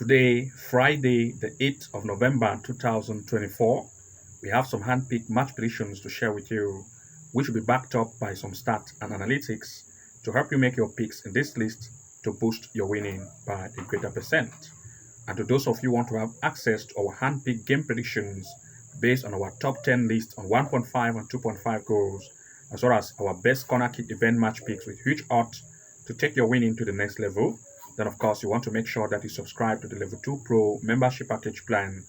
Today, Friday, the 8th of November 2024, we have some hand-picked match predictions to share with you, which will be backed up by some stats and analytics to help you make your picks in this list to boost your winning by a greater percent. And to those of you who want to have access to our hand-picked game predictions based on our top 10 list on 1.5 and 2.5 goals, as well as our best corner kick event match picks with huge odds to take your winning to the next level, then of course you want to make sure that you subscribe to the Level 2 Pro membership package plan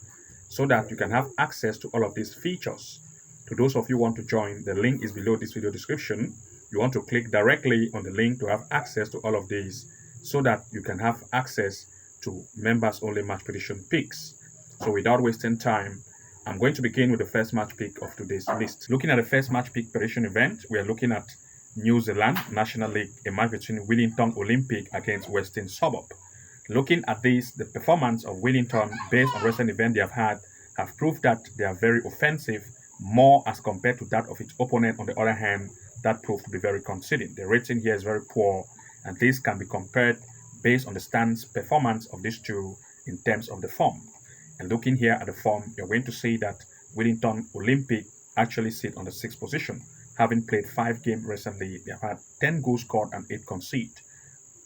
so that you can have access to all of these features. To those of you who want to join, the link is below this video description. You want to click directly on the link to have access to all of these so that you can have access to members only match prediction picks. So without wasting time, I'm going to begin with the first match pick of today's list. Looking at the first match pick prediction event, we are looking at New Zealand National League, a match between Wellington Olympic against Western Suburb. Looking at this, the performance of Wellington based on recent events they have proved that they are very offensive, more as compared to that of its opponent. On the other hand, that proved to be very conceding. The rating here is very poor, and this can be compared based on the stance performance of these two in terms of the form. And looking here at the form, you're going to see that Wellington Olympic actually sit on the 6th position. Having played 5 games recently, they have had 10 goals scored and 8 conceded.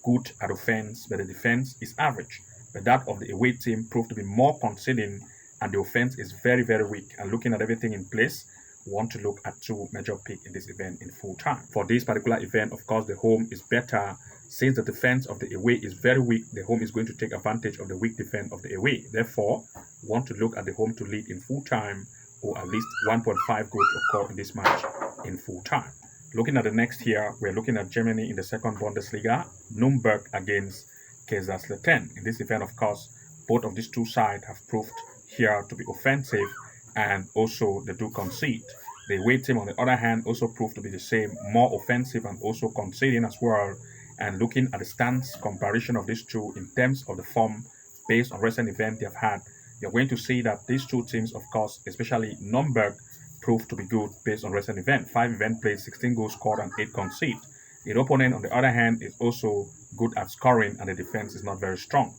Good at offense, but the defense is average. But that of the away team proved to be more conceding, and the offense is very, very weak. And looking at everything in place, we want to look at 2 major picks in this event in full time. For this particular event, of course, the home is better. Since the defense of the away is very weak, the home is going to take advantage of the weak defense of the away. Therefore, we want to look at the home to lead in full time, or at least 1.5 goals to occur in this match in full time. Looking at the next here, we're looking at Germany in the second Bundesliga, Nuremberg against Kaiserslautern. In this event, of course, both of these two sides have proved here to be offensive, and also they do concede. The away team, on the other hand, also proved to be the same, more offensive and also conceding as well. And looking at the stance comparison of these two in terms of the form based on recent events they have had, you're going to see that these two teams, of course, especially Nuremberg, proved to be good based on recent events. 5 events played, 16 goals scored, and 8 conceded. The opponent, on the other hand, is also good at scoring, and the defense is not very strong.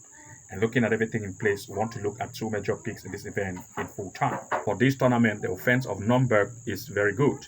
And looking at everything in place, we want to look at 2 major picks in this event in full time. For this tournament, the offense of Nuremberg is very good.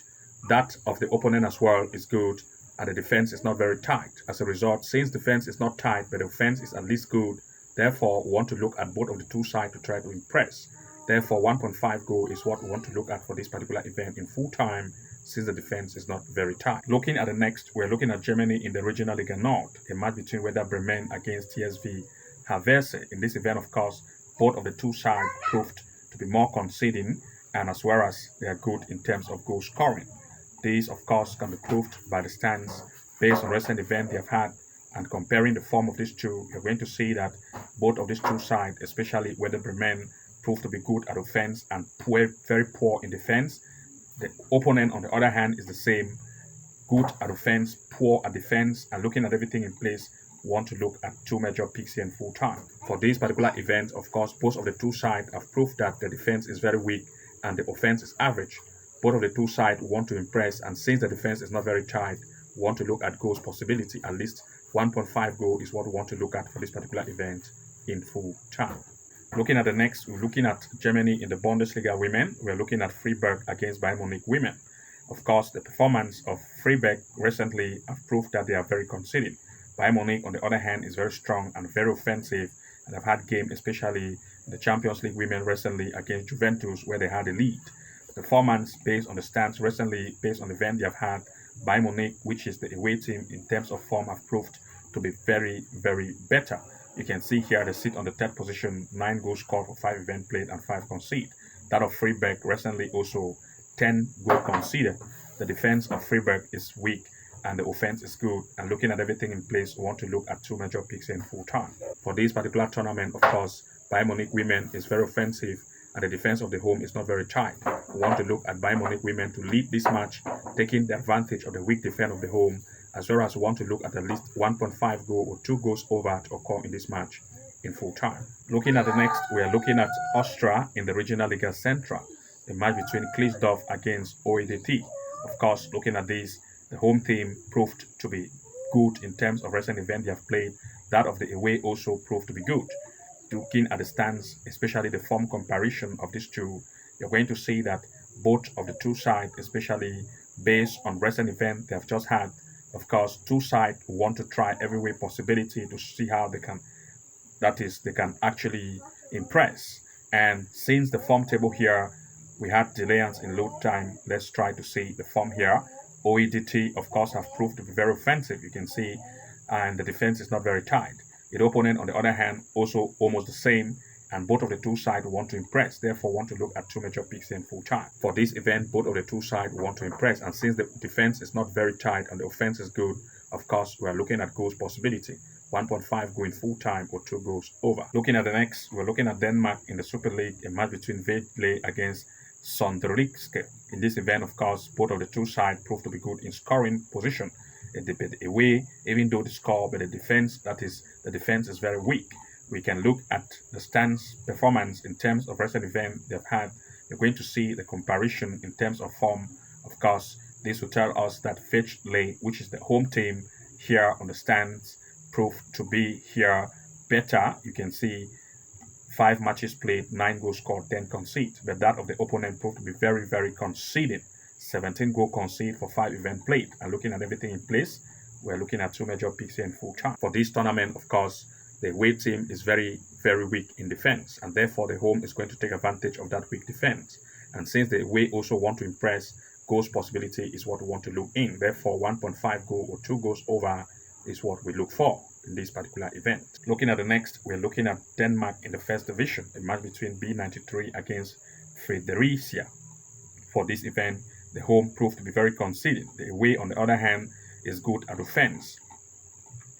That of the opponent as well is good, and the defense is not very tight. As a result, since defense is not tight, but the offense is at least good, therefore, we want to look at both of the two sides to try to impress. Therefore, 1.5 goal is what we want to look at for this particular event in full time, since the defense is not very tight. Looking at the next, we're looking at Germany in the Regional Liga North, a match between Werder Bremen against TSV Havelse. In this event, of course, both of the two sides proved to be more conceding, and as well as they are good in terms of goal scoring. These, of course, can be proved by the stance based on recent events they have had, and comparing the form of these two, you're going to see that both of these two sides, especially Werder Bremen, proved to be good at offense and very poor in defense. The opponent, on the other hand, is the same, good at offense, poor at defense. And looking at everything in place, we want to look at 2 major picks here in full time. For this particular event, of course, both of the two sides have proved that the defense is very weak and the offense is average. Both of the two sides want to impress, and since the defense is not very tight, we want to look at goals possibility. At least 1.5 goal is what we want to look at for this particular event in full time. Looking at the next, we're looking at Germany in the Bundesliga women. We're looking at Freiburg against Bayern Munich women. Of course, the performance of Freiburg recently have proved that they are very conceding. Bayern Munich, on the other hand, is very strong and very offensive, and have had games, especially in the Champions League women recently against Juventus, where they had a lead. The performance based on the stance recently, based on the event they have had, Bayern Munich, which is the away team in terms of form, have proved to be very, very better. You can see here they sit on the 3rd position, 9 goals scored for 5 events played and 5 conceded. That of Freiburg recently also 10 goals conceded. The defense of Freiburg is weak and the offense is good. And looking at everything in place, we want to look at 2 major picks in full time. For this particular tournament, of course, Bayern Munich women is very offensive and the defense of the home is not very tight. We want to look at Bayern Munich women to lead this match, taking the advantage of the weak defense of the home, as well as we want to look at least 1.5 goal or 2 goals over to occur in this match in full time. Looking at the next, we are looking at Austria in the Regional Liga Central, the match between Klisdorf against OEDT. Of course, looking at this, the home team proved to be good in terms of recent events they have played. That of the away also proved to be good. looking at the stance, especially the form comparison of these two, you're going to see that both of the two sides, especially based on recent event they have just had, of course, two sides want to try every way possibility to see how they can, that is, they can actually impress. And since the form table here, we had delayance in load time, let's try to see the form here. OEDT, of course, have proved to be very offensive, you can see, and the defense is not very tight. The opponent, on the other hand, also almost the same, and both of the two sides want to impress, therefore want to look at two major picks in full time. For this event, both of the two sides want to impress, and since the defense is not very tight and the offense is good, of course, we are looking at goals possibility. 1.5 going full time or 2 goals over. Looking at the next, we're looking at Denmark in the Super League, a match between Vedle against Sonderikske. In this event, of course, both of the two sides proved to be good in scoring position. Away, even though the score, but the defense, that is, the defense is very weak. We can look at the stance performance in terms of recent event they've had. You're going to see the comparison in terms of form. Of course, this will tell us that Vedle, which is the home team here on the stands, proved to be here better. You can see 5 matches played, 9 goals scored, 10 conceded. But that of the opponent proved to be very, very conceding. 17 goal conceded for 5 events played. And looking at everything in place, we're looking at 2 major picks here in full time. For this tournament, of course, the away team is very, very weak in defense, and therefore the home is going to take advantage of that weak defense. And since the away also want to impress, goals possibility is what we want to look in. Therefore, 1.5 goal or 2 goals over is what we look for in this particular event. Looking at the next, we're looking at Denmark in the first division, a match between B93 against Fredericia. For this event, the home proved to be very conceding. The away, on the other hand, is good at offense.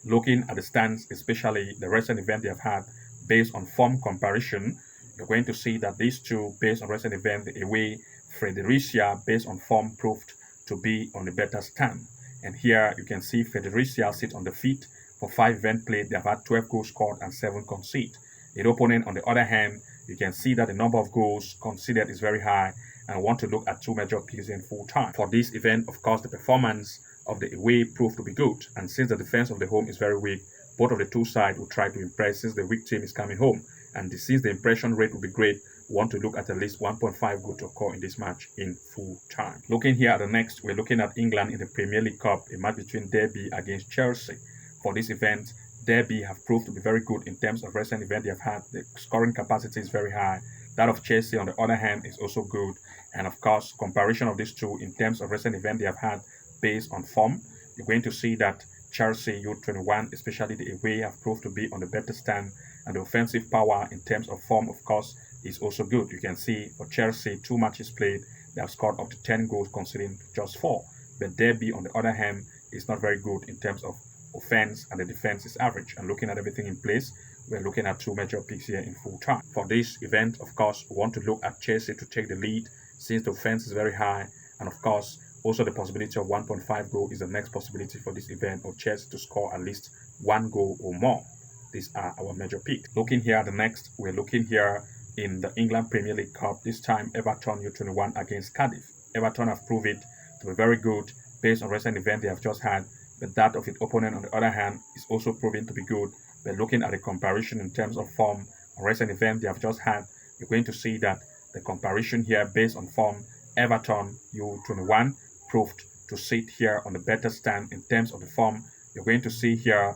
Looking at the stance, especially the recent event they have had, based on form comparison, you're going to see that these two, based on recent event, the away, Fredericia, based on form, proved to be on a better stand. And here you can see Fredericia sit on the feet. For 5 events played, they have had 12 goals scored and 7 conceded. The opponent, on the other hand, you can see that the number of goals conceded is very high, and want to look at 2 major picks in full time. For this event, of course, the performance of the away proved to be good, and since the defense of the home is very weak, both of the two sides will try to impress since the weak team is coming home. And since the impression rate will be great, we want to look at least 1.5 goal to occur in this match in full time. Looking here at the next, we're looking at England in the Premier League Cup, a match between Derby against Chelsea. For this event, Derby have proved to be very good in terms of recent event they have had. The scoring capacity is very high. That of Chelsea, on the other hand, is also good. And of course, comparison of these two in terms of recent event they have had based on form, you're going to see that Chelsea U21, especially the away, have proved to be on the better stand, and the offensive power in terms of form, of course, is also good. You can see for Chelsea, 2 matches played, they have scored up to 10 goals, conceding just 4. But Derby, on the other hand, is not very good in terms of offense, and the defense is average. And looking at everything in place, we're looking at 2 major picks here in full time. For this event, of course, we want to look at Chelsea to take the lead since the offense is very high, and of course, also the possibility of 1.5 goal is the next possibility for this event, of Chelsea to score at least 1 goal or more. These are our major picks. Looking here at the next, we're looking here in the England Premier League Cup, this time Everton U21 against Cardiff. Everton have proved it to be very good based on recent event they have just had, but that of its opponent, on the other hand, is also proving to be good. But looking at the comparison in terms of form on recent event they have just had, you're going to see that the comparison here based on form, Everton U21 proved to sit here on the better stand in terms of the form. You're going to see here,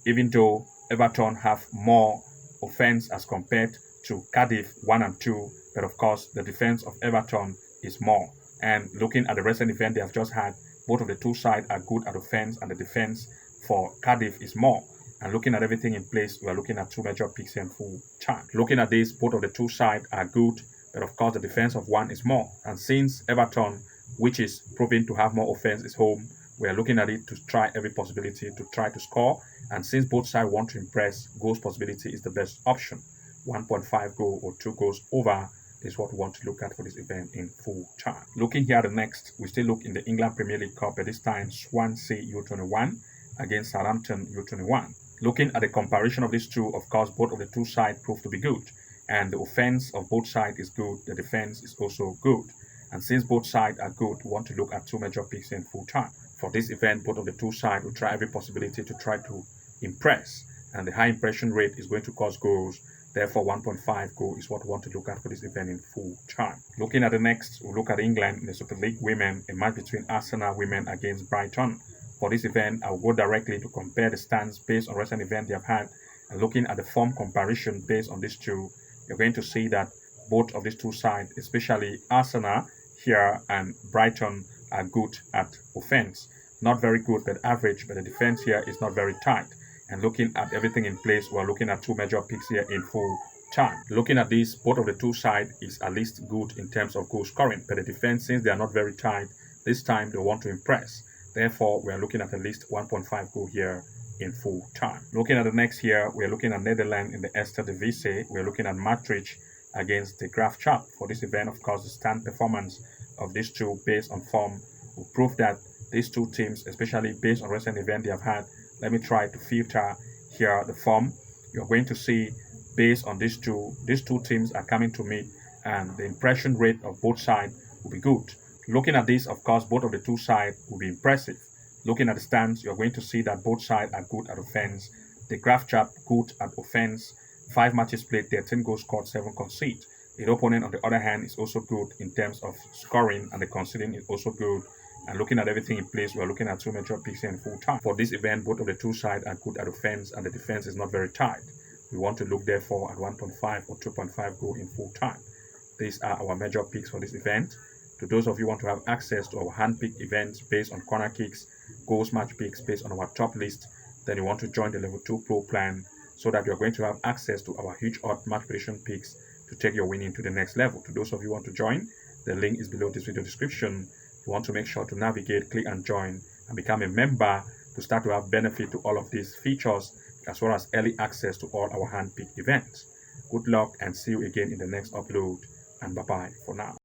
even though Everton have more offense as compared to Cardiff 1 and 2, but of course the defense of Everton is more. And looking at the recent event they have just had, both of the two sides are good at offense, and the defense for Cardiff is more. And looking at everything in place, we are looking at 2 major picks in full time. Looking at this, both of the two sides are good, but of course the defense of one is more. And since Everton, which is proving to have more offense, is home, we are looking at it to try every possibility to try to score. And since both sides want to impress, goals possibility is the best option. 1.5 goal or 2 goals over is what we want to look at for this event in full time. Looking here at the next, we still look in the England Premier League Cup, at this time Swansea U21 against Southampton U21. Looking at the comparison of these two, of course, both of the two sides prove to be good. And the offense of both sides is good, the defense is also good. And since both sides are good, we want to look at 2 major picks in full time. For this event, both of the two sides will try every possibility to try to impress. And the high impression rate is going to cause goals. Therefore, 1.5 goal is what we want to look at for this event in full time. Looking at the next, we'll look at England in the Super League Women, a match between Arsenal women against Brighton. For this event, I'll go directly to compare the stands based on recent events they have had, and looking at the form comparison based on these two, you're going to see that both of these two sides, especially Arsenal here and Brighton, are good at offense. Not very good, but average, but the defense here is not very tight. And looking at everything in place, we're looking at two major picks here in full time. Looking at this, both of the two sides is at least good in terms of goal scoring, but the defense, since they are not very tight, this time they want to impress. Therefore, we are looking at least 1.5 goal here in full time. Looking at the next here, we are looking at Netherlands in the Esther Divisie. We are looking at Maastricht against the Graafschap. For this event, of course, the stand performance of these two based on form will prove that these two teams, especially based on recent events they have had, let me try to filter here the form. You're going to see based on these two teams are coming to meet, and the impression rate of both sides will be good. Looking at this, of course, both of the two sides will be impressive. Looking at the stands, you're going to see that both sides are good at offense. The Graafschap good at offense. 5 matches played, 13 goals scored, 7 conceded. The opponent, on the other hand, is also good in terms of scoring, and the conceding is also good. And looking at everything in place, we're looking at two major picks here in full time. For this event, both of the two sides are good at offense, and the defense is not very tight. We want to look therefore at 1.5 or 2.5 goal in full time. These are our major picks for this event. To those of you who want to have access to our hand-picked events based on corner kicks, goals match picks based on our top list, then you want to join the Level 2 Pro plan so that you're going to have access to our huge odd match prediction picks to take your winning to the next level. To those of you who want to join, the link is below this video description. You want to make sure to navigate, click and join, and become a member to start to have benefit to all of these features, as well as early access to all our hand-picked events. Good luck and see you again in the next upload, and bye-bye for now.